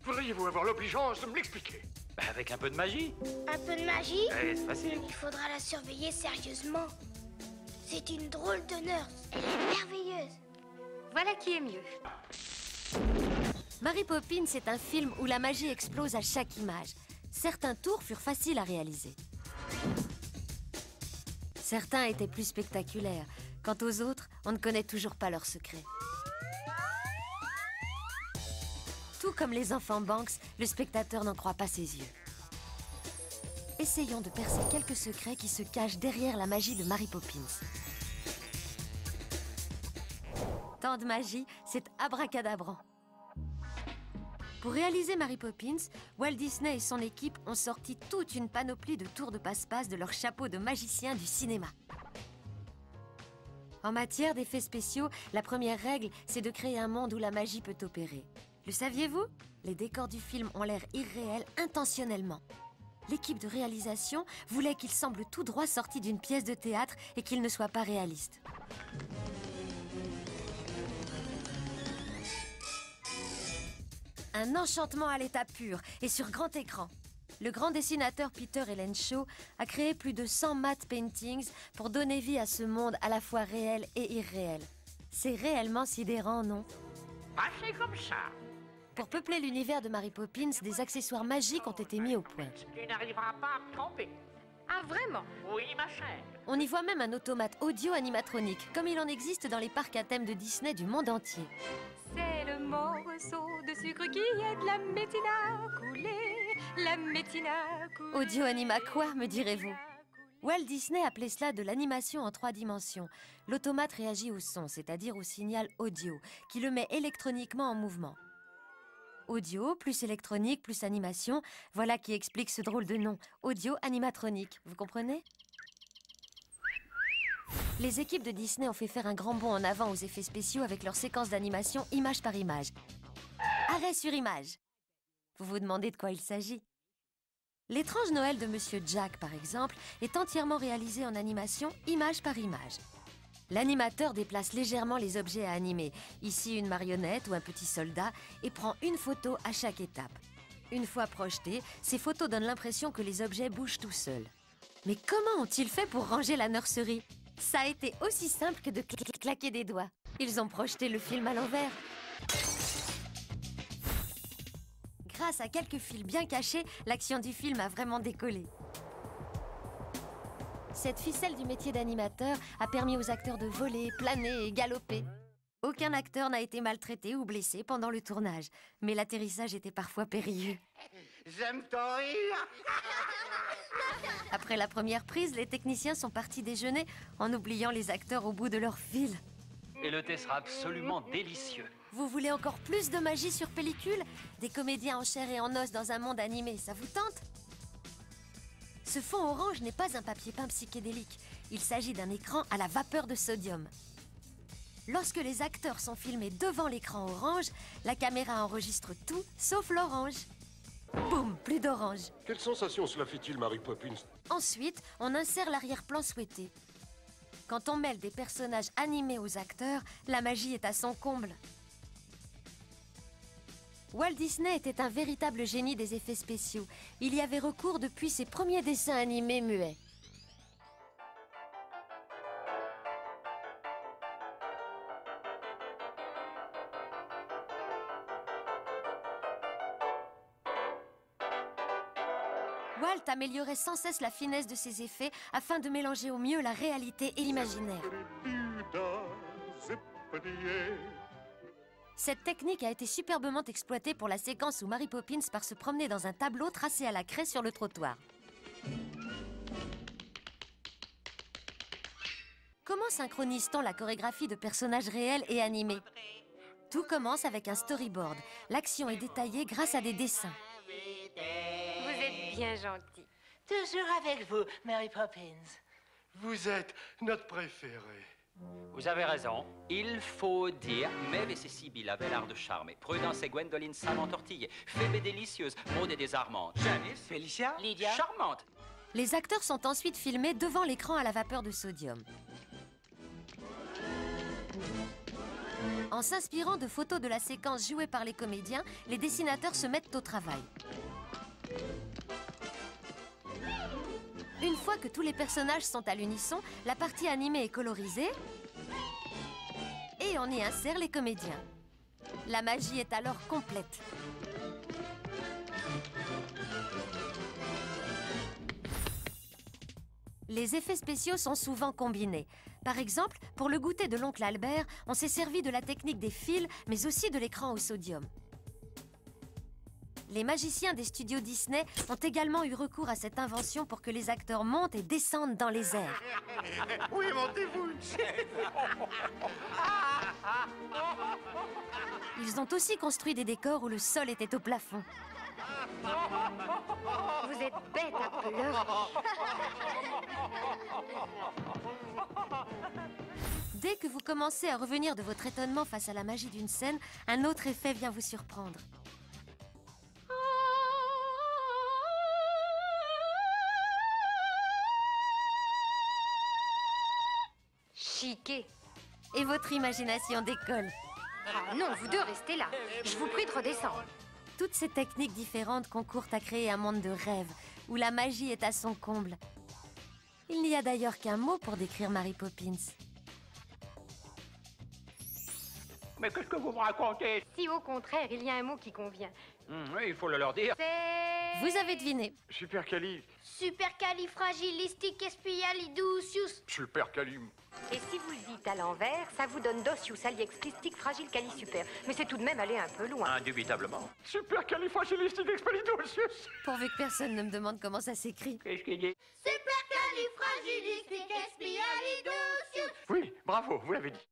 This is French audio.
Pourriez-vous avoir l'obligeance de me l'expliquer? Bah, avec un peu de magie. Un peu de magie? Ouais, c'est facile. Il faudra la surveiller sérieusement. C'est une drôle de nurse. Elle est merveilleuse. Voilà qui est mieux. Mary Poppins est un film où la magie explose à chaque image. Certains tours furent faciles à réaliser. Certains étaient plus spectaculaires. Quant aux autres, on ne connaît toujours pas leurs secrets. Tout comme les enfants Banks, le spectateur n'en croit pas ses yeux. Essayons de percer quelques secrets qui se cachent derrière la magie de Mary Poppins. Tant de magie, c'est abracadabrant. Pour réaliser Mary Poppins, Walt Disney et son équipe ont sorti toute une panoplie de tours de passe-passe de leur chapeau de magicien du cinéma. En matière d'effets spéciaux, la première règle, c'est de créer un monde où la magie peut opérer. Le saviez-vous? Les décors du film ont l'air irréels intentionnellement. L'équipe de réalisation voulait qu'ils semblent tout droit sortis d'une pièce de théâtre et qu'ils ne soient pas réalistes. Un enchantement à l'état pur et sur grand écran. Le grand dessinateur Peter Ellen Shaw a créé plus de 100 matte paintings pour donner vie à ce monde à la fois réel et irréel. C'est réellement sidérant, non? Passez comme ça. Pour peupler l'univers de Mary Poppins, des accessoires magiques ont été mis au point. Tu n'arriveras pas à me tromper. Ah, vraiment? Oui, ma chère. On y voit même un automate audio animatronique, comme il en existe dans les parcs à thème de Disney du monde entier. C'est le morceau de sucre qui aide la médecine à couler. La médecine à couler. Audio anima quoi, me direz-vous? Walt Disney appelait cela de l'animation en 3 dimensions. L'automate réagit au son, c'est-à-dire au signal audio, qui le met électroniquement en mouvement. Audio, plus électronique, plus animation, voilà qui explique ce drôle de nom, audio animatronique, vous comprenez? Les équipes de Disney ont fait faire un grand bond en avant aux effets spéciaux avec leur séquence d'animation image par image. Arrêt sur image. Vous vous demandez de quoi il s'agit? L'étrange Noël de Monsieur Jack, par exemple, est entièrement réalisé en animation image par image. L'animateur déplace légèrement les objets à animer, ici une marionnette ou un petit soldat, et prend une photo à chaque étape. Une fois projetées, ces photos donnent l'impression que les objets bougent tout seuls. Mais comment ont-ils fait pour ranger la nurserie? Ça a été aussi simple que de claquer des doigts. Ils ont projeté le film à l'envers. Grâce à quelques fils bien cachés, l'action du film a vraiment décollé. Cette ficelle du métier d'animateur a permis aux acteurs de voler, planer et galoper. Aucun acteur n'a été maltraité ou blessé pendant le tournage, mais l'atterrissage était parfois périlleux. J'aime ton rire. Après la première prise, les techniciens sont partis déjeuner en oubliant les acteurs au bout de leur fil. Et le thé sera absolument délicieux. Vous voulez encore plus de magie sur pellicule? Des comédiens en chair et en os dans un monde animé, ça vous tente? Ce fond orange n'est pas un papier peint psychédélique. Il s'agit d'un écran à la vapeur de sodium. Lorsque les acteurs sont filmés devant l'écran orange, la caméra enregistre tout, sauf l'orange. Boum, plus d'orange. Quelle sensation cela fait-il, Mary Poppins? Ensuite, on insère l'arrière-plan souhaité. Quand on mêle des personnages animés aux acteurs, la magie est à son comble. Walt Disney était un véritable génie des effets spéciaux. Il y avait recours depuis ses premiers dessins animés muets. Walt améliorait sans cesse la finesse de ses effets afin de mélanger au mieux la réalité et l'imaginaire. Cette technique a été superbement exploitée pour la séquence où Mary Poppins part se promener dans un tableau tracé à la craie sur le trottoir. Comment synchronise-t-on la chorégraphie de personnages réels et animés? Tout commence avec un storyboard. L'action est détaillée grâce à des dessins. Vous êtes bien gentil. Toujours avec vous, Mary Poppins. Vous êtes notre préférée. Vous avez raison. Il faut dire, Maeve et ses Sibyl avaient l'art de charmer. Prudence et Gwendoline savante tortillée. Phoebe est délicieuse. Maud est désarmante. Janice, Félicia, Lydia, charmante. Les acteurs sont ensuite filmés devant l'écran à la vapeur de sodium. En s'inspirant de photos de la séquence jouée par les comédiens, les dessinateurs se mettent au travail. Une fois que tous les personnages sont à l'unisson, la partie animée est colorisée et on y insère les comédiens. La magie est alors complète. Les effets spéciaux sont souvent combinés. Par exemple, pour le goûter de l'oncle Albert, on s'est servi de la technique des fils, mais aussi de l'écran au sodium. Les magiciens des studios Disney ont également eu recours à cette invention pour que les acteurs montent et descendent dans les airs. Oui, montez-vous. Ils ont aussi construit des décors où le sol était au plafond. Vous êtes bête à pleurer. Dès que vous commencez à revenir de votre étonnement face à la magie d'une scène, un autre effet vient vous surprendre. Chiqué. Et votre imagination décolle. Ah non, vous deux restez là. Je vous prie de redescendre. Toutes ces techniques différentes concourent à créer un monde de rêve, où la magie est à son comble. Il n'y a d'ailleurs qu'un mot pour décrire Mary Poppins. Mais qu'est-ce que vous me racontez? Si au contraire, il y a un mot qui convient. Oui, il faut le leur dire. C'est... Vous avez deviné. Super Cali. Supercalifragilisticexpialidocious. Super Calim. Et si vous le dites à l'envers, ça vous donne docius, aliexplistique, fragile, super. Mais c'est tout de même aller un peu loin. Indubitablement. Super Califragilisticexpialidocious. Pourvu que personne ne me demande comment ça s'écrit. Qu'est-ce qu'il dit? Supercalifragilisticexpialidocious. Oui, bravo, vous l'avez dit.